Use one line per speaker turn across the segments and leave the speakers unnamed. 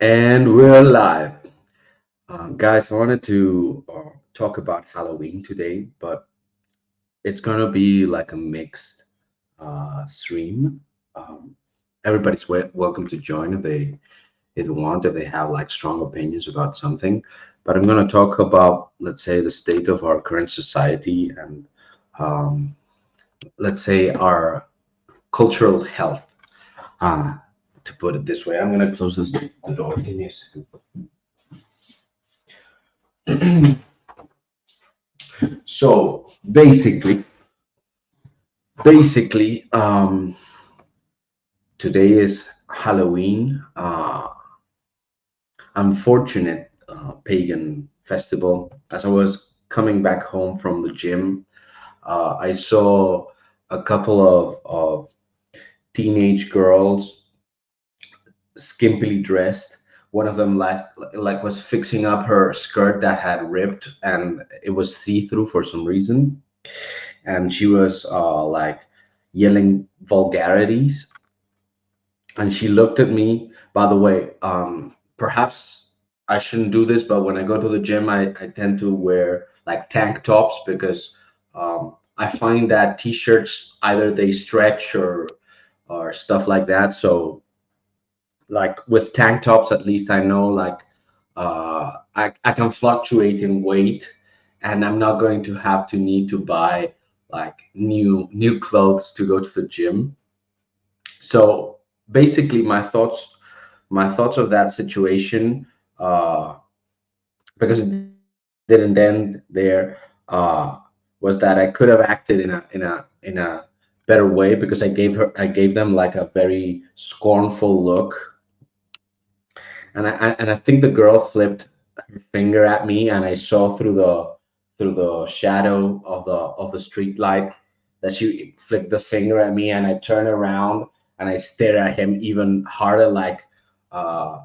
And we're live. Guys, I wanted to talk about Halloween today, but it's gonna be like a mixed stream. Um, everybody's welcome to join if they want, if they have like strong opinions about something. But I'm gonna talk about, let's say, the state of our current society and um, let's say our cultural health. Uh, to put it this way, I'm gonna close the door. Give me a second. So basically, today is Halloween, unfortunate pagan festival. As I was coming back home from the gym, I saw a couple of teenage girls skimpily dressed. One of them like was fixing up her skirt that had ripped and it was see-through for some reason, and she was like yelling vulgarities, and she looked at me. By the way, perhaps I shouldn't do this, but when I go to the gym, I tend to wear like tank tops because I find that t-shirts either they stretch or stuff like that. So like with tank tops, at least I know like I can fluctuate in weight, and I'm not going to have to need to buy like new clothes to go to the gym. So basically, my thoughts of that situation, uh, because it didn't end there, was that I could have acted in a better way, because I gave them like a very scornful look, and I think the girl flipped her finger at me, and I saw through the shadow of the street light that she flicked the finger at me, and I turned around and I stared at him even harder, like, uh,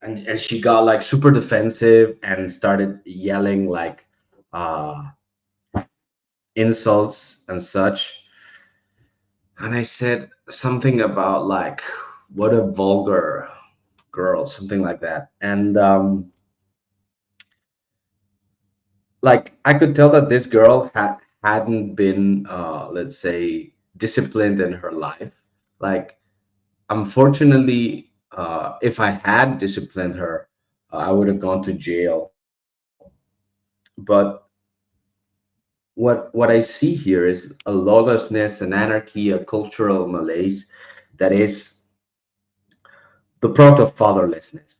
and she got like super defensive and started yelling like uh, insults and such. And I said something about like, what a vulgar girl, something like that. And like I could tell that this girl hadn't been let's say disciplined in her life. Like, unfortunately, if I had disciplined her, I would have gone to jail. But what I see here is a lawlessness, an anarchy, a cultural malaise that is the product of fatherlessness.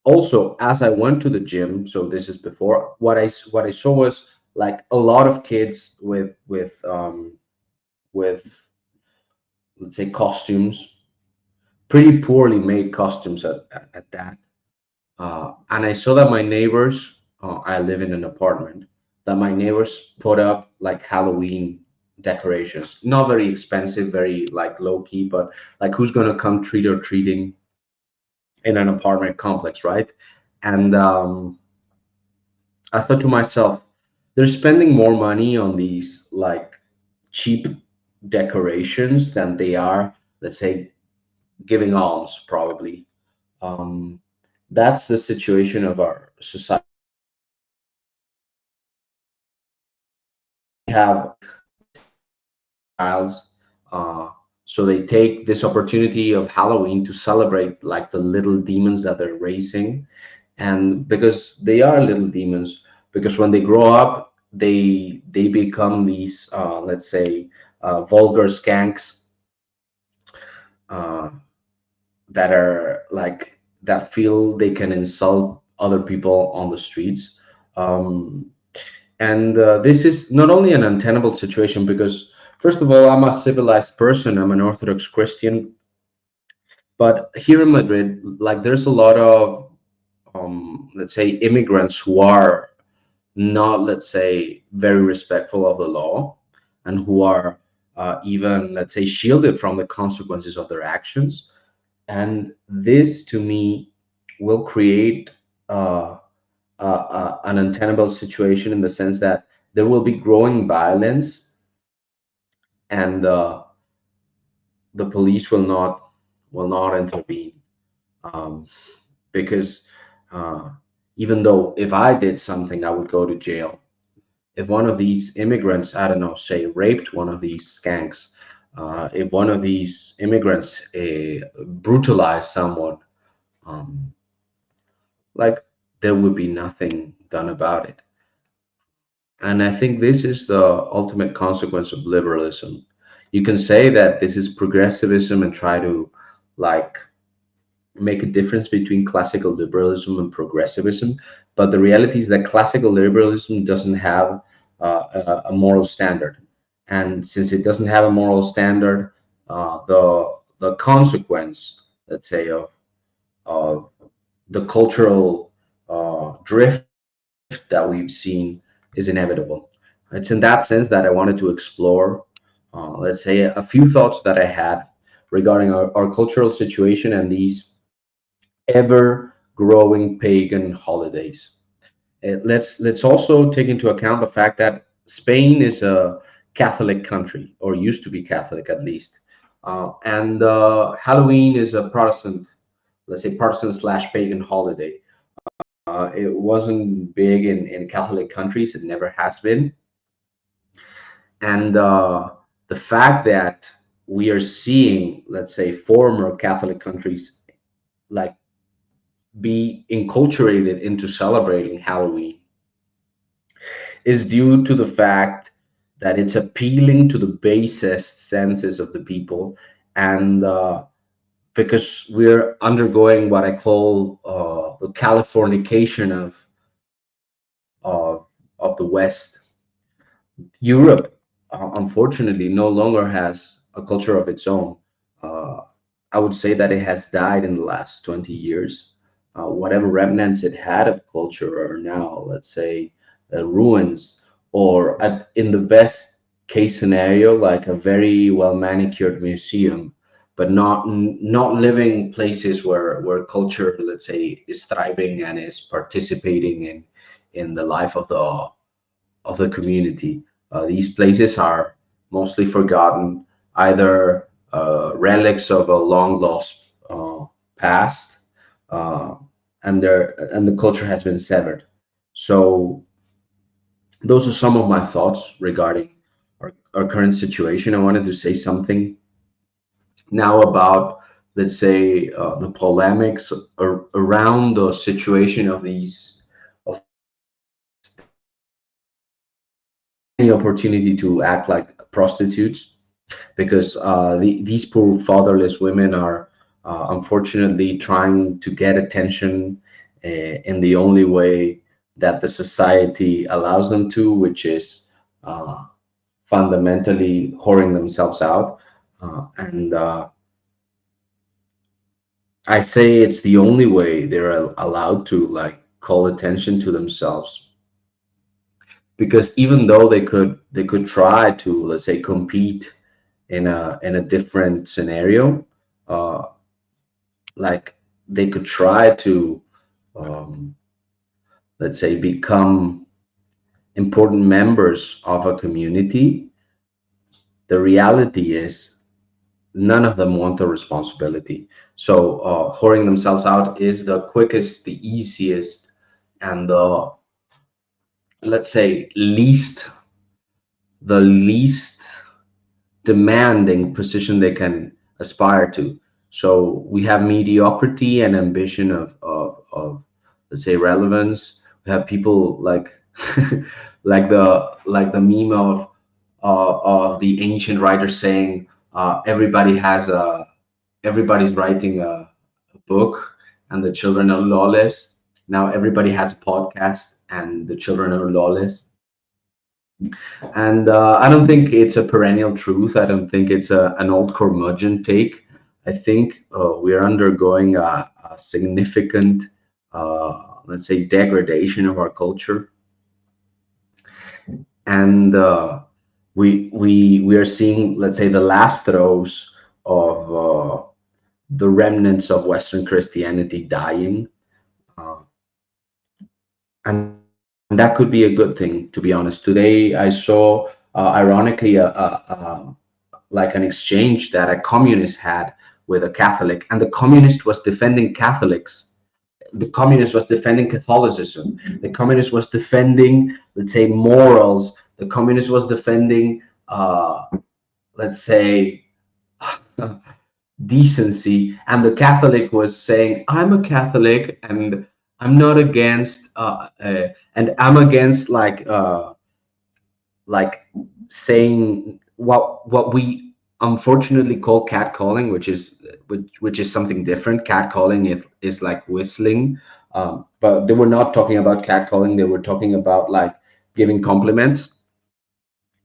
Also, as I went to the gym, so this is before, what I saw was like a lot of kids with, let's say, costumes, pretty poorly made costumes at that. And I saw that my neighbors, I live in an apartment, that my neighbors put up like Halloween decorations. Not very expensive, very like low key, but like, who's gonna come trick or treating in an apartment complex, right? And I thought to myself, they're spending more money on these like cheap decorations than they are, let's say, giving alms, probably. Um, that's the situation of our society. Have styles. Uh, so they take this opportunity of Halloween to celebrate like the little demons that they're raising, and because they are little demons, because when they grow up, they become these let's say vulgar skanks, uh, that are like that feel they can insult other people on the streets. Um, and this is not only an untenable situation because, first of all, I'm a civilized person, I'm an Orthodox Christian, but here in Madrid, like, there's a lot of let's say immigrants who are not, let's say, very respectful of the law, and who are even, let's say, shielded from the consequences of their actions. And this, to me, will create an untenable situation, in the sense that there will be growing violence, and the police will not intervene. um, because uh, even though if I did something, I would go to jail. If one of these immigrants, I don't know, say raped one of these skanks, if one of these immigrants brutalized someone, um, like there would be nothing done about it. And I think this is the ultimate consequence of liberalism. You can say that this is progressivism and try to like make a difference between classical liberalism and progressivism, but the reality is that classical liberalism doesn't have a moral standard, and since it doesn't have a moral standard, the consequence, let's say, of the cultural drift that we've seen is inevitable. It's in that sense that I wanted to explore, let's say, a few thoughts that I had regarding our cultural situation and these ever growing pagan holidays. Let's also take into account the fact that Spain is a Catholic country, or used to be Catholic at least, and Halloween is a Protestant, let's say Protestant slash pagan holiday. It wasn't big in Catholic countries; it never has been, and the fact that we are seeing, let's say, former Catholic countries like be enculturated into celebrating Halloween is due to the fact that it's appealing to the basest senses of the people, and because we're undergoing what I call the Californication of the West. Europe, unfortunately, no longer has a culture of its own. Uh, I would say that it has died in the last 20 years. Whatever remnants it had of culture are now, let's say, ruins, or in the best case scenario, like a very well manicured museum, but not living places where culture, let's say, is thriving and is participating in the life of the community. These places are mostly forgotten, either relics of a long lost past, uh, and the culture has been severed. So those are some of my thoughts regarding our current situation. I wanted to say something now about, let's say, the polemics around the situation of these of any opportunity to act like prostitutes, because these poor fatherless women are unfortunately trying to get attention in the only way that the society allows them to, which is uh, fundamentally whoring themselves out. And I say it's the only way they're allowed to like call attention to themselves, because even though they could try to, let's say, compete in a different scenario, uh, like they could try to, um, let's say, become important members of a community. The reality is none of them want the responsibility. So whoring themselves out is the quickest, the easiest, and the, let's say, least demanding position they can aspire to. So we have mediocrity and ambition of let's say relevance. We have people like like the meme of the ancient writer saying everybody's writing a book and the children are lawless. Now everybody has a podcast and the children are lawless. And I don't think it's a perennial truth. I don't think it's an old curmudgeon take. I think we are undergoing a significant, let's say, degradation of our culture, and we are seeing, let's say, the last throes of the remnants of Western Christianity dying, uh, and that could be a good thing. To be honest, today I saw, ironically, like an exchange that a communist had with a Catholic, and the communist was defending Catholics. The communist was defending Catholicism. The communist was defending, let's say, morals. The communist was defending, let's say, decency. And the Catholic was saying, I'm a Catholic and I'm not against, and I'm against like saying what we unfortunately call catcalling, which is something different. Catcalling is like whistling, but they were not talking about catcalling. They were talking about like giving compliments.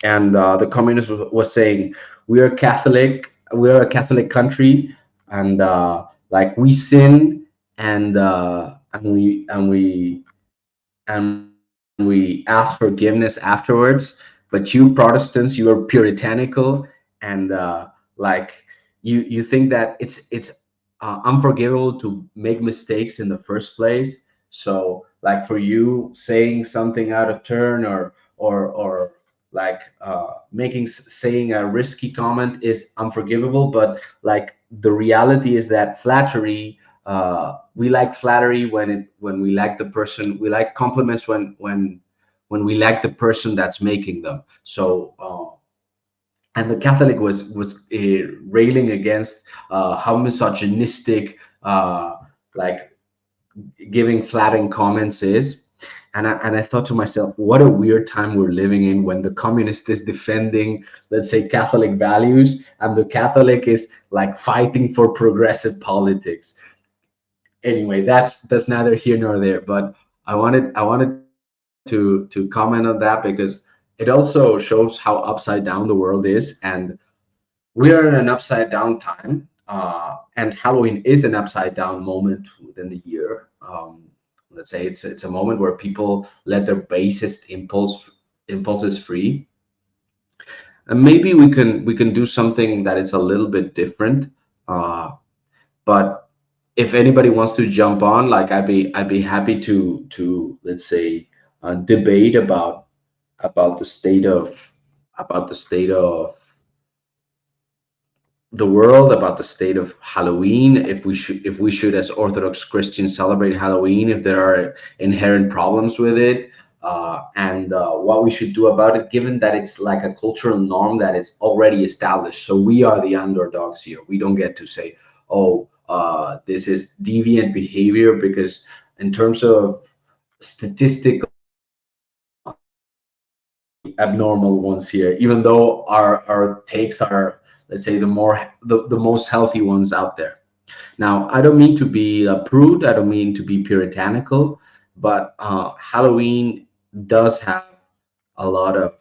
And the communist was saying, we are Catholic, we are a Catholic country, and like we sin, and we ask forgiveness afterwards. But you Protestants, you are puritanical, and like you think that it's unforgivable to make mistakes in the first place. So like for you, saying something out of turn, or like saying a risky comment is unforgivable. But like the reality is that flattery, we like flattery when we like the person. We like compliments when we like the person that's making them. So and the Catholic was railing against how misogynistic, like giving flattering comments is. And I thought to myself, what a weird time we're living in, when the communist is defending, let's say, Catholic values, and the Catholic is like fighting for progressive politics. Anyway, that's neither here nor there. But I wanted to comment on that, because it also shows how upside down the world is, and we are in an upside down time. And Halloween is an upside down moment within the year. Let's say it's a moment where people let their basest impulses free, and maybe we can do something that is a little bit different. But if anybody wants to jump on, like I'd be happy to let's say debate about the state of about the state of the world, about the state of Halloween, if we should as Orthodox Christians celebrate Halloween, if there are inherent problems with it, and what we should do about it, given that it's like a cultural norm that is already established. So we are the underdogs here. We don't get to say, oh, this is deviant behavior, because in terms of statistical abnormal ones here, even though our takes are, let's say, the most healthy ones out there. Now, I don't mean to be a prude, I don't mean to be puritanical, but Halloween does have a lot of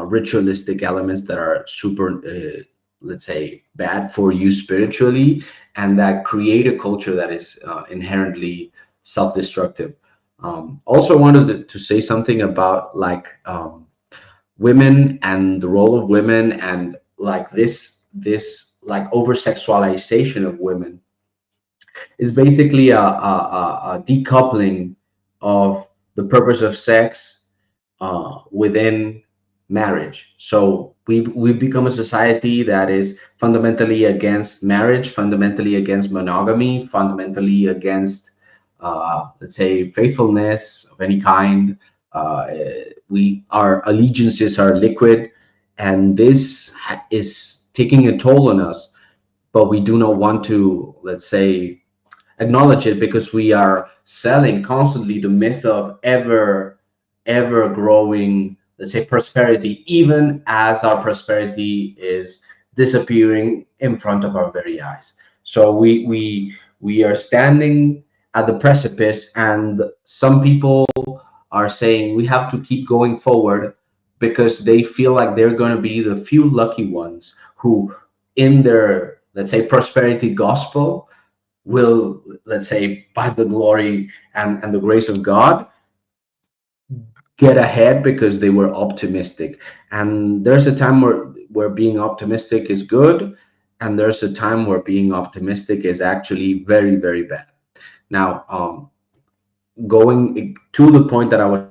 ritualistic elements that are super, let's say, bad for you spiritually, and that create a culture that is inherently self-destructive. Also, I wanted to say something about like women and the role of women, and like this like over sexualization of women is basically a decoupling of the purpose of sex within marriage. So we've become a society that is fundamentally against marriage, fundamentally against monogamy, fundamentally against, let's say, faithfulness of any kind. Our allegiances are liquid, and this is taking a toll on us. But we do not want to, let's say, acknowledge it, because we are selling constantly the myth of ever growing, let's say, prosperity, even as our prosperity is disappearing in front of our very eyes. So we are standing at the precipice, and some people are saying we have to keep going forward, because they feel like they're going to be the few lucky ones who, in their, let's say, prosperity gospel, will, let's say, by the glory and the grace of God, get ahead because they were optimistic. And there's a time where being optimistic is good, and there's a time where being optimistic is actually very, very bad. Now, going to the point that I was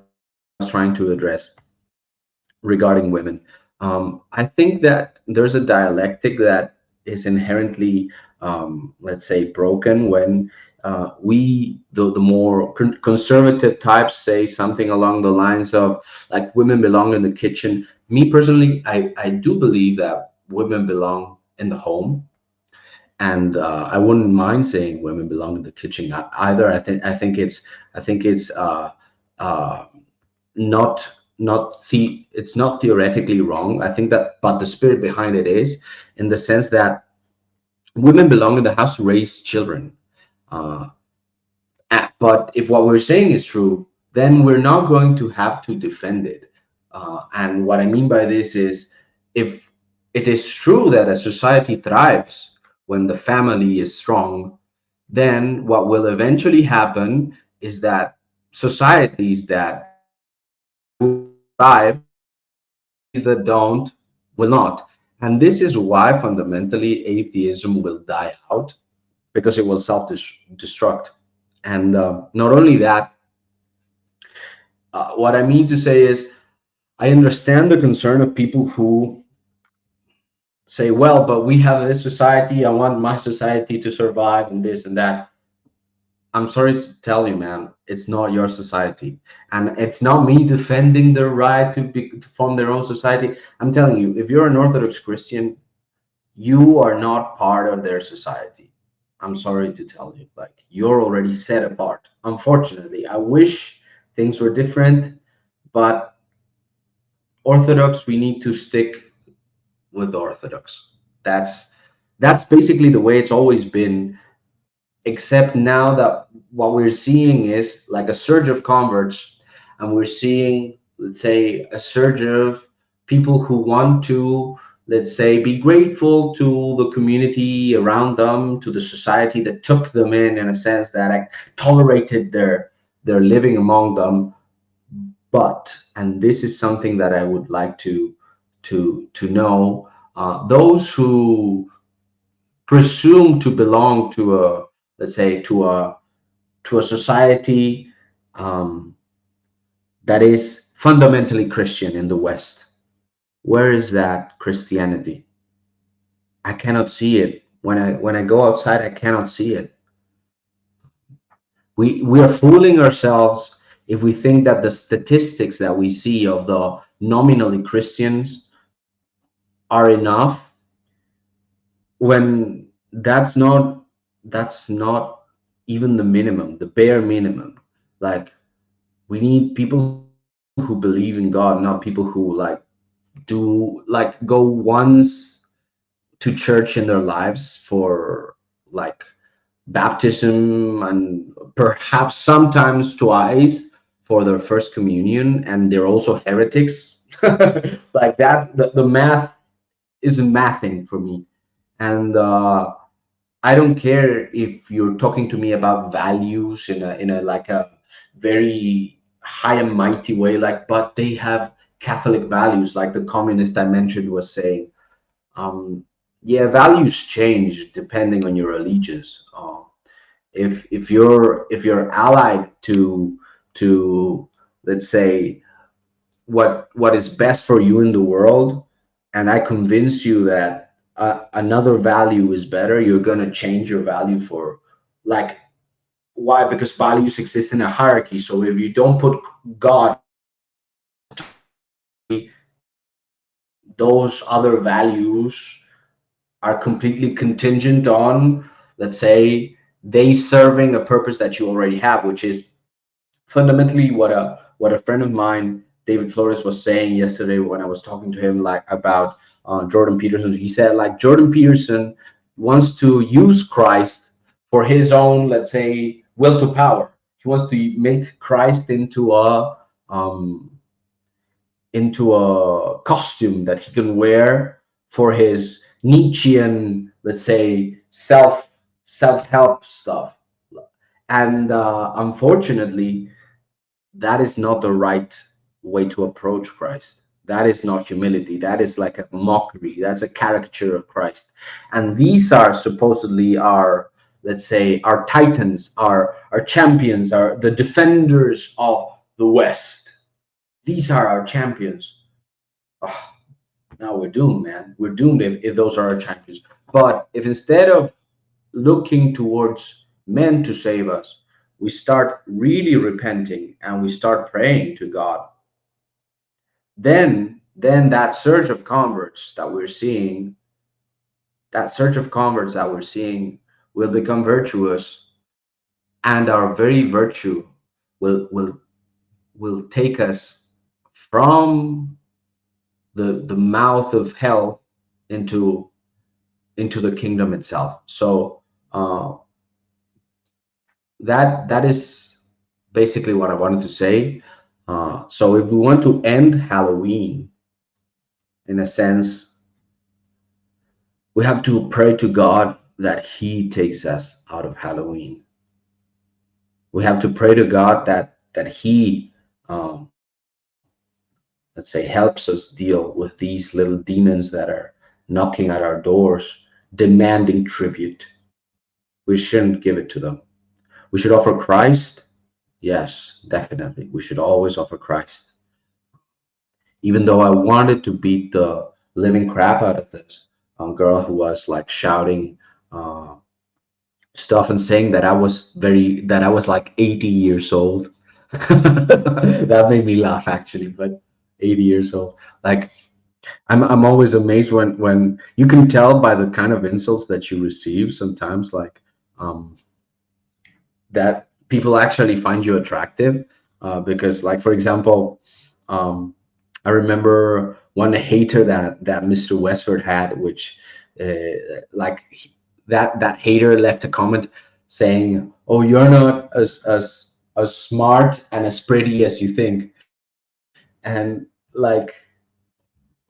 trying to address regarding women, I think that there's a dialectic that is inherently let's say, broken when the more conservative types say something along the lines of like women belong in the kitchen. Me personally, I do believe that women belong in the home, and I wouldn't mind saying women belong in the kitchen either. I think it's uh, not it's not theoretically wrong. I think that, but the spirit behind it is in the sense that women belong in the house to raise children. Uh, but if what we're saying is true, then we're not going to have to defend it. And what I mean by this is, if it is true that a society thrives when the family is strong, then what will eventually happen is that societies that thrive, societies that don't, will not. And this is why fundamentally atheism will die out, because it will self-destruct. And not only that, what I mean to say is, I understand the concern of people who say, well, but we have this society, I want my society to survive, and this and that. I'm sorry to tell you, man, it's not your society. And it's not me defending their right to form their own society. I'm telling you, if you're an Orthodox Christian, you are not part of their society. I'm sorry to tell you, like, you're already set apart. Unfortunately, I wish things were different, but Orthodox, we need to stick with Orthodox. That's that's basically the way it's always been, except now that what we're seeing is like a surge of converts, and we're seeing, let's say, a surge of people who want to, let's say, be grateful to the community around them, to the society that took them in a sense, that like, tolerated their living among them. But, and this is something that I would like to know, those who presume to belong to a, let's say, to a society um, that is fundamentally Christian in the West, where is that Christianity? I cannot see it. When I go outside, I cannot see it. We are fooling ourselves if we think that the statistics that we see of the nominally Christians are enough, when that's not even the minimum, the bare minimum. Like, we need people who believe in God, not people who like do like go once to church in their lives for like baptism, and perhaps sometimes twice for their first communion, and they're also heretics. Like, that's the math isn't mathing for me. And I don't care if you're talking to me about values in a like a very high and mighty way, like, but they have Catholic values, like the communist I mentioned was saying. Um, yeah, values change depending on your allegiance. If you're allied to, let's say, what is best for you in the world, and I convince you that another value is better, you're going to change your value for, like, why? Because values exist in a hierarchy. So if you don't put God, those other values are completely contingent on, let's say, they serving a purpose that you already have, which is fundamentally what a friend of mine, David Flores, was saying yesterday when I was talking to him, like, about Jordan Peterson. He said, like, Jordan Peterson wants to use Christ for his own, let's say, will to power. He wants to make Christ um, into a costume that he can wear for his Nietzschean, let's say, self-help stuff. And unfortunately, that is not the right way to approach Christ. That is not humility. That is like a mockery. That's a caricature of Christ. And these are supposedly our, let's say, our titans, our champions, are the defenders of the West. These are our champions. Oh, now we're doomed, man. We're doomed if those are our champions. But if instead of looking towards men to save us, we start really repenting and we start praying to God, then that surge of converts that we're seeing, that surge of converts that we're seeing will become virtuous, and our very virtue will take us from the mouth of hell into the kingdom itself. So that is basically what I wanted to say. So if we want to end Halloween, in a sense, we have to pray to God that He takes us out of Halloween. We have to pray to God that He, let's say, helps us deal with these little demons that are knocking at our doors, demanding tribute. We shouldn't give it to them. We should offer Christ. Yes, definitely. We should always offer Christ. Even though I wanted to beat the living crap out of this girl who was like shouting stuff and saying that I was like 80 years old. That made me laugh actually, but 80 years old. Like I'm always amazed when you can tell by the kind of insults that you receive sometimes, like um that people actually find you attractive, because like for example, um I remember one hater that Mr. Westford had, which like that hater left a comment saying, "Oh, you're not as smart and as pretty as you think," and like,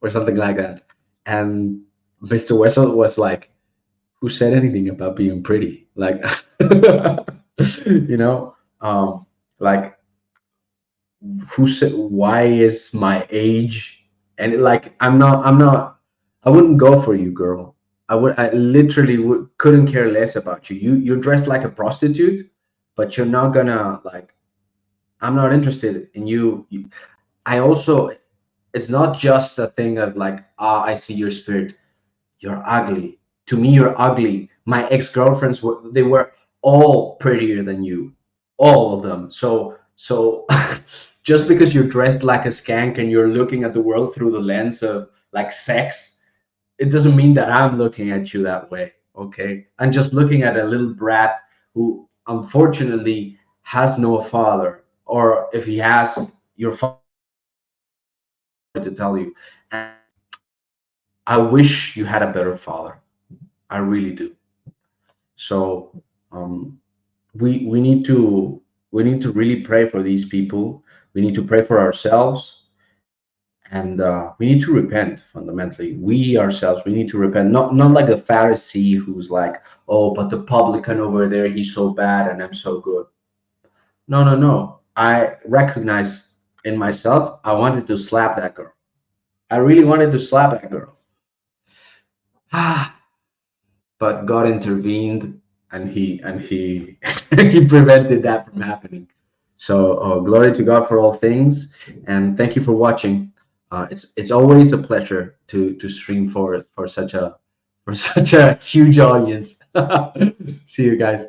or something like that. And Mr. Westford was like, "Who said anything about being pretty?" Like, you know, like who said, why is my age, and like I'm not, I wouldn't go for you, girl. I literally couldn't care less about you. You're dressed like a prostitute, but you're not gonna like, I'm not interested in you. I also, it's not just a thing of like, ah, I see your spirit. You're ugly. To me, you're ugly. My ex-girlfriends they were all prettier than you, all of them. So just because you're dressed like a skank and you're looking at the world through the lens of like sex, it doesn't mean that I'm looking at you that way. Okay, I'm just looking at a little brat who unfortunately has no father, or if he has, your father to tell you. And I wish you had a better father. I really do. So we need to really pray for these people. We need to pray for ourselves, and we need to repent. Fundamentally, we ourselves, we need to repent. Not like the Pharisee who's like, oh, but the publican over there, he's so bad and I'm so good. No, no, no. I recognize in myself, I wanted to slap that girl. I really wanted to slap that girl. Ah, but God intervened, and he he prevented that from happening. So glory to God for all things, and thank you for watching. It's always a pleasure to stream for such a huge audience. See you guys.